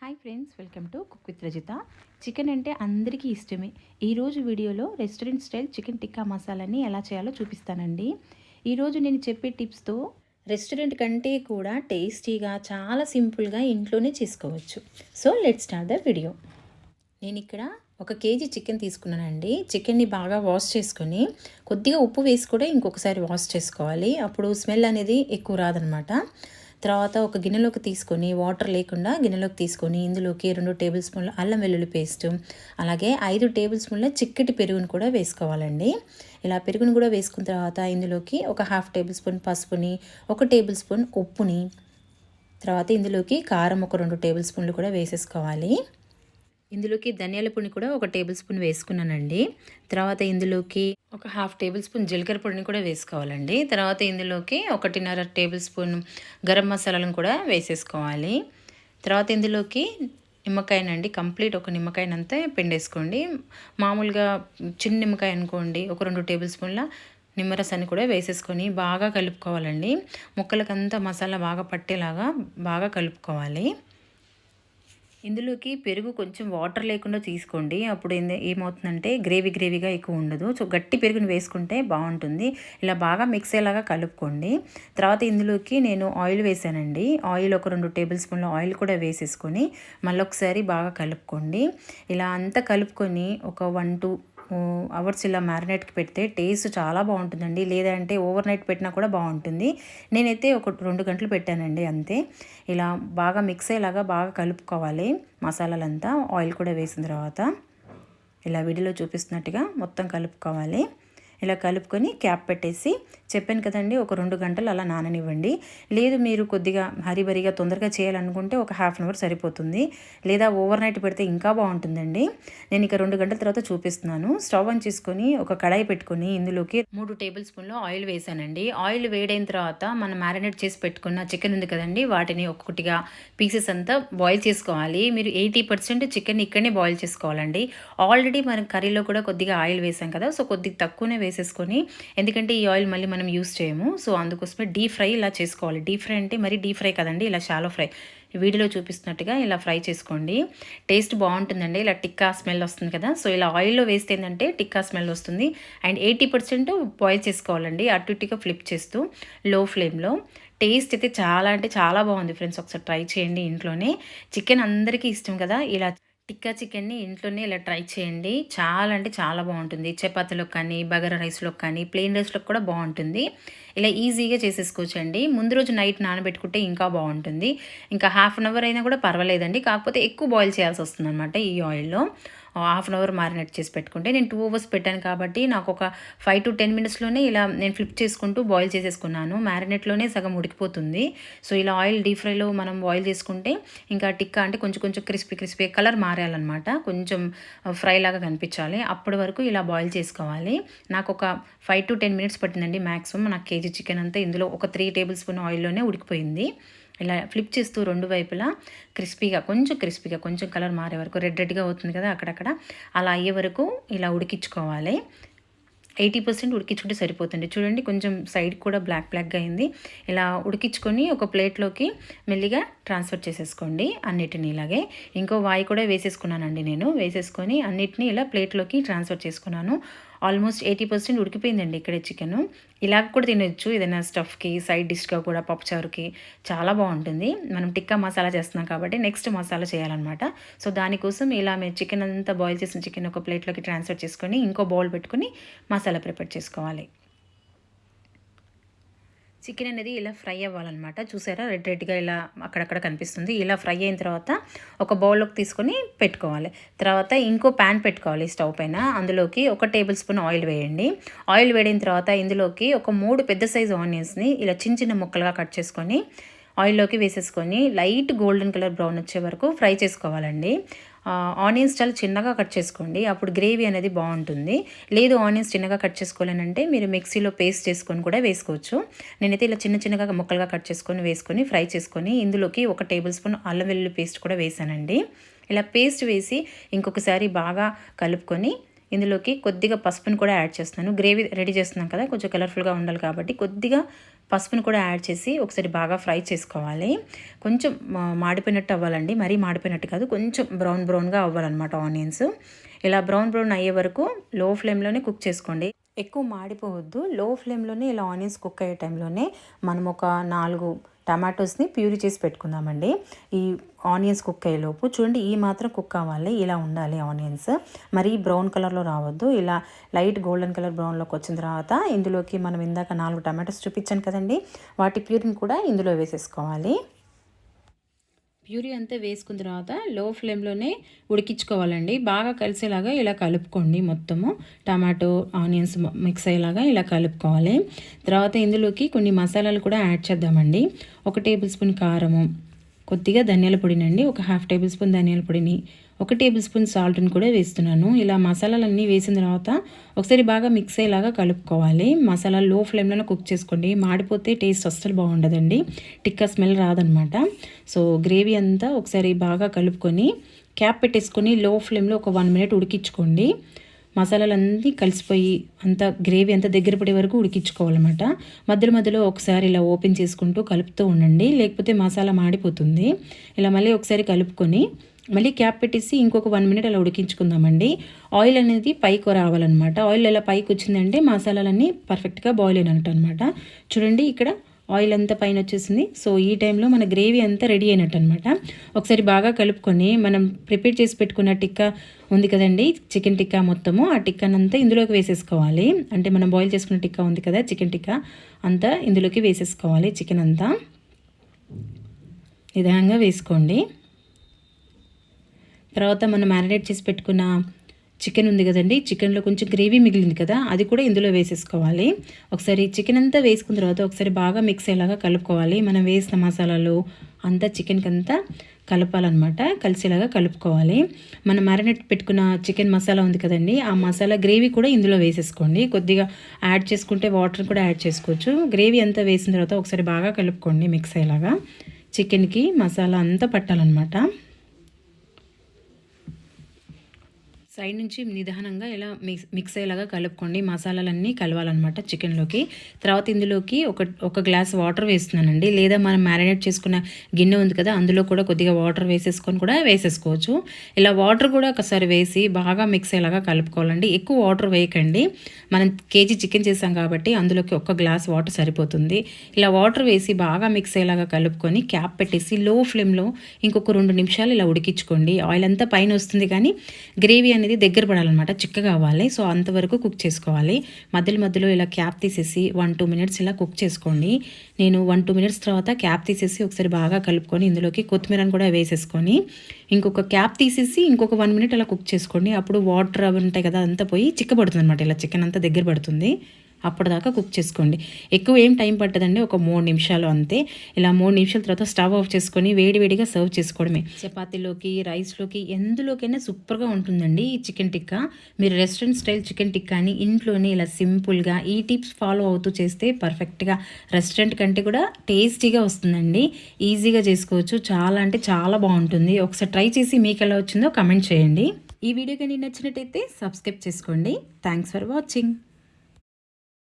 Hi friends, welcome to cook with Rajitha. Chicken అంటే అందరికీ ఇష్టమే. ఈరోజు వీడియోలో రెస్టారెంట్ స్టైల్ చికెన్ టిక్కా మసాలాని ఎలా చేయాలో చూపిస్తానండి. ఈరోజు నేను చెప్పే టిప్స్తో రెస్టారెంట్ కంటే కూడా టేస్టీగా చాలా సింపుల్గా ఇంట్లోనే చేసుకోవచ్చు. So let's start the video. నేను ఇక్కడ 1 కేజీ చికెన్ తీసుకున్నానండి. చికెన్ని బాగా వాష్ చేసుకొని కొద్దిగా ఉప్పు వేసి కూడా ఇంకొకసారి వాష్ చేసుకోవాలి. అప్పుడు స్మెల్ అనేది ఎక్కువ రాదనమాట. తర్వాత ఒక గిన్నెలోకి తీసుకొని వాటర్ లేకుండా గిన్నెలోకి తీసుకొని ఇందులోకి 2 టేబుల్ స్పూన్ల అల్లం వెల్లుల్లి పేస్ట్, అలాగే 5 టేబుల్ స్పూన్ల చిక్కటి పెరుగును కూడా వేసుకోవాలండి. ఇలా పెరుగును కూడా వేసుకున్న తర్వాత ఇందులోకి ఒక 1/2 టేబుల్ స్పూన్ పసుపుని, 1 టేబుల్ స్పూన్ ఉప్పుని, తర్వాత ఇందులోకి కారం ఒక 2 టేబుల్ స్పూన్లు కూడా వేసేసుకోవాలి. ఇందులోకి ధనియాల పొడిని కూడా 1 టేబుల్ స్పూన్ వేసుకున్నానండి. తర్వాత ఇందులోకి ఒక 1/2 టేబుల్ స్పూన్ జీలకర్ర పొడిని కూడా వేసుకోవాలండి. తర్వాత ఇందులోకి 1.5 టేబుల్ స్పూన్ గరం మసాలాలను కూడా వేసేసుకోవాలి. తర్వాత ఇందులోకి నిమ్మకాయనండి, కంప్లీట్ ఒక నిమ్మకాయనంతా పిండేసుకోండి. మామూలుగా చిన్న నిమ్మకాయ అనుకోండి, ఒక 2 టేబుల్ స్పూన్ల నిమ్మరసాన్ని కూడా వేసేసుకొని బాగా కలుపుకోవాలండి. ముక్కలకంతా మసాలా బాగా పట్టేలాగా బాగా కలుపుకోవాలి. ఇందులోకి పెరుగు కొంచెం వాటర్ లేకుండా తీసుకోండి. అప్పుడు ఏమవుతుందంటే గ్రేవీగా ఎక్కువ ఉండదు. సో గట్టి పెరుగుని వేసుకుంటే బాగుంటుంది. ఇలా బాగా మిక్స్ అయ్యేలాగా కలుపుకోండి. తర్వాత ఇందులోకి నేను ఆయిల్ వేసానండి. ఆయిల్ ఒక 2 టేబుల్ స్పూన్ల ఆయిల్ కూడా వేసేసుకొని మళ్ళొకసారి బాగా కలుపుకోండి. ఇలా అంతా కలుపుకొని ఒక 1-2 అవర్స్ ఇలా మ్యారినేట్కి పెడితే టేస్ట్ చాలా బాగుంటుందండి. లేదంటే ఓవర్ నైట్ పెట్టినా కూడా బాగుంటుంది. నేనైతే ఒక 2 గంటలు పెట్టానండి అంతే. ఇలా బాగా మిక్స్ అయ్యేలాగా బాగా కలుపుకోవాలి మసాలాలంతా. ఆయిల్ కూడా వేసిన తర్వాత ఇలా వీడియోలో చూపిస్తున్నట్టుగా మొత్తం కలుపుకోవాలి. ఇలా కలుపుకొని క్యాప్ పెట్టేసి చెప్పాను కదండి, ఒక 2 గంటలు అలా నాననివ్వండి. లేదు మీరు కొద్దిగా హరిబరిగా తొందరగా చేయాలనుకుంటే ఒక 1/2 అవర్ సరిపోతుంది. లేదా ఓవర్ నైట్ పెడితే ఇంకా బాగుంటుందండి. నేను ఇక 2 గంటల తర్వాత చూపిస్తున్నాను. స్టవ్ ఆన్ చేసుకొని ఒక కడాయి పెట్టుకొని ఇందులోకి 3 టేబుల్ స్పూన్లు ఆయిల్ వేసానండి. ఆయిల్ వేడైన తర్వాత మనం మ్యారినేట్ చేసి పెట్టుకున్న చికెన్ ఉంది కదండి, వాటిని ఒక్కొక్కటిగా పీసెస్ అంతా బాయిల్ చేసుకోవాలి. మీరు 80% చికెన్ ఇక్కడనే బాయిల్ చేసుకోవాలండి. ఆల్రెడీ మనం కర్రీలో కూడా కొద్దిగా ఆయిల్ వేసాం కదా, సో కొద్దిగా తక్కువనే వేసేసుకొని, ఎందుకంటే ఈ ఆయిల్ మళ్ళీ మనం యూస్ చేయము. సో అందుకోసమే డీప్ ఫ్రై ఇలా చేసుకోవాలి. డీప్ ఫ్రై అంటే మరీ డీప్ ఫ్రై కదండి, ఇలా షాలో ఫ్రై. వీడియోలో చూపిస్తున్నట్టుగా ఇలా ఫ్రై చేసుకోండి. టేస్ట్ బాగుంటుందండి. ఇలా టిక్కా స్మెల్ వస్తుంది కదా, సో ఇలా ఆయిల్లో వేస్తే ఏంటంటే టిక్కా స్మెల్ వస్తుంది. అండ్ 80% బాయిల్ చేసుకోవాలండి, అటు ఇటుగా ఫ్లిప్ చేస్తూ లో ఫ్లేమ్లో. టేస్ట్ అయితే చాలా అంటే చాలా బాగుంది ఫ్రెండ్స్. ఒకసారి ట్రై చేయండి ఇంట్లోనే. చికెన్ అందరికీ ఇష్టం కదా, ఇలా టిక్కా చికెన్ని ఇంట్లోనే ఇలా ట్రై చేయండి. చాలా అంటే చాలా బాగుంటుంది. చపాతీలోకి కానీ, బగారా రైస్లోకి కానీ, ప్లెయిన్ రైస్లోకి కూడా బాగుంటుంది. ఇలా ఈజీగా చేసేసుకోవచ్చండి. ముందు రోజు నైట్ నానబెట్టుకుంటే ఇంకా బాగుంటుంది. ఇంకా 1/2 అవర్ అయినా కూడా పర్వాలేదండి. కాకపోతే ఎక్కువ బాయిల్ చేయాల్సి వస్తుంది అనమాట ఈ ఆయిల్లో. 1/2 అవర్ మ్యారినేట్ చేసి పెట్టుకుంటే, నేను 2 అవర్స్ పెట్టాను కాబట్టి నాకు ఒక 5 to 10 మినిట్స్లోనే ఇలా నేను ఫ్లిప్ చేసుకుంటూ బాయిల్ చేసేసుకున్నాను. మ్యారినేట్లోనే సగం ఉడికిపోతుంది. సో ఇలా ఆయిల్ డీప్ ఫ్రైలో మనం బాయిల్ చేసుకుంటే ఇంకా టిక్కా అంటే కొంచెం క్రిస్పీ కలర్ మారాలన్నమాట. కొంచెం ఫ్రై లాగా కనిపించాలి. అప్పటి వరకు ఇలా బాయిల్ చేసుకోవాలి. నాకు ఒక 5 to 10 మినిట్స్ పట్టిందండి మ్యాక్సిమం. నాకు కేజీ చికెన్ అంతా ఇందులో ఒక 3 టేబుల్ స్పూన్ ఆయిల్లోనే ఉడికిపోయింది. ఇలా ఫ్లిప్ చేస్తూ 2 వైపులా క్రిస్పీగా కొంచెం కలర్ మారే వరకు, రెడ్గా అవుతుంది కదా అక్కడక్కడ, అలా అయ్యే వరకు ఇలా ఉడికించుకోవాలి. 80% ఉడికించుకుంటే సరిపోతుంది. చూడండి, కొంచెం సైడ్ కూడా బ్లాక్గా అయింది. ఇలా ఉడికించుకొని ఒక ప్లేట్లోకి మెల్లిగా ట్రాన్స్ఫర్ చేసేసుకోండి అన్నిటిని. ఇలాగే ఇంకో వాయి కూడా వేసేసుకున్నానండి నేను. వేసేసుకొని అన్నిటిని ఇలా ప్లేట్లోకి ట్రాన్స్ఫర్ చేసుకున్నాను. ఆల్మోస్ట్ 80% ఉడికిపోయిందండి ఇక్కడే చికెను. ఇలాగ కూడా తినొచ్చు, ఏదైనా స్టఫ్కి, సైడ్ డిష్గా కూడా, పప్పుచారుకి చాలా బాగుంటుంది. మనం టిక్కా మసాలా చేస్తున్నాం కాబట్టి నెక్స్ట్ మసాలా చేయాలన్నమాట. సో దానికోసం ఇలా మేము చికెన్ అంతా బాయిల్ చేసిన చికెన్ ఒక ప్లేట్లోకి ట్రాన్స్ఫర్ చేసుకొని ఇంకో బౌల్ పెట్టుకొని మసాలా ప్రిపేర్ చేసుకోవాలి. చికెన్ అనేది ఇలా ఫ్రై అవ్వాలన్నమాట. చూసారా, రెడ్గా ఇలా అక్కడక్కడ కనిపిస్తుంది. ఇలా ఫ్రై అయిన తర్వాత ఒక బౌల్లోకి తీసుకొని పెట్టుకోవాలి. తర్వాత ఇంకో ప్యాన్ పెట్టుకోవాలి స్టవ్ పైన. అందులోకి 1 టేబుల్ స్పూన్ ఆయిల్ వేయండి. ఆయిల్ వేడిన తర్వాత ఇందులోకి ఒక 3 పెద్ద సైజు ఆనియన్స్ని ఇలా చిన్న ముక్కలుగా కట్ చేసుకొని ఆయిల్లోకి వేసేసుకొని లైట్ గోల్డెన్ కలర్ బ్రౌన్ వచ్చే వరకు ఫ్రై చేసుకోవాలండి. ఆనియన్స్ చాలా చిన్నగా కట్ చేసుకోండి, అప్పుడు గ్రేవీ అనేది బాగుంటుంది. లేదు ఆనియన్స్ చిన్నగా కట్ చేసుకోవాలంటే మీరు మిక్సీలో పేస్ట్ చేసుకొని కూడా వేసుకోవచ్చు. నేనైతే ఇలా చిన్నగా ముక్కలుగా కట్ వేసుకొని ఫ్రై చేసుకొని ఇందులోకి 1 టేబుల్ స్పూన్ అల్లం వెల్లుల్లి పేస్ట్ కూడా వేసానండి. ఇలా పేస్ట్ వేసి ఇంకొకసారి బాగా కలుపుకొని ఇందులోకి కొద్దిగా పసుపుని కూడా యాడ్ చేస్తున్నాను. గ్రేవీ రెడీ చేస్తున్నాం కదా, కొంచెం కలర్ఫుల్గా ఉండాలి కాబట్టి కొద్దిగా పసుపుని కూడా యాడ్ చేసి ఒకసారి బాగా ఫ్రై చేసుకోవాలి. కొంచెం మాడిపోయినట్టు అవ్వాలండి, మరీ మాడిపోయినట్టు కాదు, కొంచెం బ్రౌన్గా అవ్వాలన్నమాట ఆనియన్స్. ఇలా బ్రౌన్ అయ్యే వరకు లో ఫ్లేమ్లోనే కుక్ చేసుకోండి. ఎక్కువ మాడిపోవద్దు. లో ఫ్లేమ్లోనే ఇలా ఆనియన్స్ కుక్ అయ్యే టైంలోనే మనం ఒక 4 టమాటోస్ని ప్యూరీ చేసి పెట్టుకుందామండి. ఈ ఆనియన్స్ కుక్ అయ్యేలోపు చూడండి, ఈ మాత్రం కుక్ అవ్వాలి, ఇలా ఉండాలి ఆనియన్స్. మరీ బ్రౌన్ కలర్లో రావద్దు. ఇలా లైట్ గోల్డెన్ కలర్ బ్రౌన్లోకి వచ్చిన తర్వాత ఇందులోకి మనం ఇందాక 4 టమాటోస్ చూపించాను కదండి, వాటి ప్యూరీని కూడా ఇందులో వేసేసుకోవాలి. ప్యూరీ అంతా వేసుకున్న తర్వాత లో ఫ్లేమ్లోనే ఉడికించుకోవాలండి. బాగా కలిసేలాగా ఇలా కలుపుకోండి. మొత్తము టమాటో ఆనియన్స్ మిక్స్ అయ్యేలాగా ఇలా కలుపుకోవాలి. తర్వాత ఇందులోకి కొన్ని మసాలాలు కూడా యాడ్ చేద్దామండి. 1 టేబుల్ స్పూన్ కారము, కొద్దిగా ధనియాల పొడినండి, ఒక 1/2 టేబుల్ స్పూన్ ధనియాల పొడిని, 1 టేబుల్ స్పూన్ సాల్ట్ని కూడా వేస్తున్నాను. ఇలా మసాలాలన్నీ వేసిన తర్వాత ఒకసారి బాగా మిక్స్ అయ్యేలాగా కలుపుకోవాలి. మసాలా లో ఫ్లేమ్లోనే కుక్ చేసుకోండి. మాడిపోతే టేస్ట్ అస్సలు బాగుండదండి, టిక్కా స్మెల్ రాదనమాట. సో గ్రేవీ అంతా ఒకసారి బాగా కలుపుకొని క్యాప్ పెట్టేసుకొని లో ఫ్లేమ్లో ఒక 1 మినిట్ ఉడికించుకోండి. మసాలాలన్నీ కలిసిపోయి గ్రేవీ అంతా దగ్గర పడే వరకు ఉడికించుకోవాలన్నమాట. మధ్యలో ఒకసారి ఇలా ఓపెన్ చేసుకుంటూ కలుపుతూ ఉండండి, లేకపోతే మసాలా మాడిపోతుంది. ఇలా మళ్ళీ ఒకసారి కలుపుకొని మళ్ళీ క్యాప్ పెట్టేసి ఇంకొక 1 మినిట్ అలా ఉడికించుకుందామండి. ఆయిల్ అనేది పైకి రావాలన్నమాట. ఆయిల్ ఎలా పైకి వచ్చిందంటే మసాలాలన్నీ పర్ఫెక్ట్గా బాయిల్ అయినట్టు అనమాట. చూడండి, ఇక్కడ ఆయిల్ అంతా పైన వచ్చేసింది. సో ఈ టైంలో మన గ్రేవీ అంతా రెడీ అయినట్టు అనమాట. ఒకసారి బాగా కలుపుకొని మనం ప్రిపేర్ చేసి పెట్టుకున్న టిక్కా ఉంది కదండి, చికెన్ టిక్కా మొత్తము, ఆ టిక్కానంతా ఇందులోకి వేసేసుకోవాలి. అంటే మనం బాయిల్ చేసుకున్న టిక్కా ఉంది కదా, చికెన్ టిక్కా అంతా ఇందులోకి వేసేసుకోవాలి. చికెన్ అంతా నిదానంగా వేసుకోండి. తర్వాత మనం మ్యారినేట్ చేసి పెట్టుకున్న చికెన్ ఉంది కదండి, చికెన్లో కొంచెం గ్రేవీ మిగిలింది కదా, అది కూడా ఇందులో వేసేసుకోవాలి. ఒకసారి చికెన్ అంతా వేసుకున్న తర్వాత ఒకసారి బాగా మిక్స్ అయ్యేలాగా కలుపుకోవాలి. మనం వేసిన మసాలాలు అంతా చికెన్కి అంతా కలపాలన్నమాట, కలిసేలాగా కలుపుకోవాలి. మనం మ్యారినేట్ పెట్టుకున్న చికెన్ మసాలా ఉంది కదండి, ఆ మసాలా గ్రేవీ కూడా ఇందులో వేసేసుకోండి. కొద్దిగా యాడ్ చేసుకుంటే వాటర్ కూడా యాడ్ చేసుకోవచ్చు. గ్రేవీ అంతా వేసిన తర్వాత ఒకసారి బాగా కలుపుకోండి మిక్స్ అయ్యేలాగా. చికెన్కి మసాలా అంతా పట్టాలన్నమాట. సైడ్ నుంచి నిదానంగా ఇలా మిక్స్ అయ్యేలాగా కలుపుకోండి. మసాలాలన్నీ కలవాలన్నమాట చికెన్లోకి. తర్వాత ఇందులోకి ఒక గ్లాస్ వాటర్ వేస్తున్నానండి, లేదా మనం మ్యారినేట్ చేసుకున్న గిన్నె ఉంది కదా, అందులో కూడా కొద్దిగా వాటర్ వేసేసుకొని కూడా వేసేసుకోవచ్చు. ఇలా వాటర్ కూడా ఒకసారి వేసి బాగా మిక్స్ అయ్యేలాగా కలుపుకోవాలండి. ఎక్కువ వాటర్ వేయకండి, మనం కేజీ చికెన్ చేసాం కాబట్టి అందులోకి 1 గ్లాస్ వాటర్ సరిపోతుంది. ఇలా వాటర్ వేసి బాగా మిక్స్ అయ్యేలాగా కలుపుకొని క్యాప్ పెట్టేసి లో ఫ్లేమ్లో ఇంకొక 2 నిమిషాలు ఇలా ఉడికించుకోండి. ఆయిల్ అంతా పైన వస్తుంది కానీ గ్రేవీ అనేది దగ్గర పడాలన్నమాట, చిక్కగా అవ్వాలి. సో అంతవరకు కుక్ చేసుకోవాలి. మధ్యలో ఇలా క్యాప్ తీసేసి 1-2 మినిట్స్ ఇలా కుక్ చేసుకోండి. నేను 1-2 మినిట్స్ తర్వాత క్యాప్ తీసేసి ఒకసారి బాగా కలుపుకొని ఇందులోకి కొత్తిమీరని కూడా వేసేసుకొని ఇంకొక క్యాప్ తీసేసి ఇంకొక 1 మినిట్ అలా కుక్ చేసుకోండి. అప్పుడు వాటర్ అవి ఉంటాయి కదా, అంతా పోయి చిక్కబడుతుంది అనమాట. ఇలా చికెన్ అంతా దగ్గర పడుతుంది, అప్పటిదాకా కుక్ చేసుకోండి. ఎక్కువ ఏం టైం పట్టదండి, ఒక 3 నిమిషాలు అంతే. ఇలా 3 నిమిషాల తర్వాత స్టవ్ ఆఫ్ చేసుకొని వేడివేడిగా సర్వ్ చేసుకోవడమే. చపాతీలోకి, రైస్లోకి, ఎందులోకైనా సూపర్గా ఉంటుందండి ఈ చికెన్ టిక్కా. మీరు రెస్టారెంట్ స్టైల్ చికెన్ టిక్కాని ఇంట్లోనే ఇలా సింపుల్గా ఈ టిప్స్ ఫాలో అవుతూ చేస్తే పర్ఫెక్ట్గా రెస్టారెంట్ కంటే కూడా టేస్టీగా వస్తుందండి. ఈజీగా చేసుకోవచ్చు, చాలా అంటే చాలా బాగుంటుంది. ఒకసారి ట్రై చేసి మీకు ఎలా వచ్చిందో కమెంట్ చేయండి. ఈ వీడియో కానీ నచ్చినట్టయితే సబ్స్క్రైబ్ చేసుకోండి. Thanks for watching.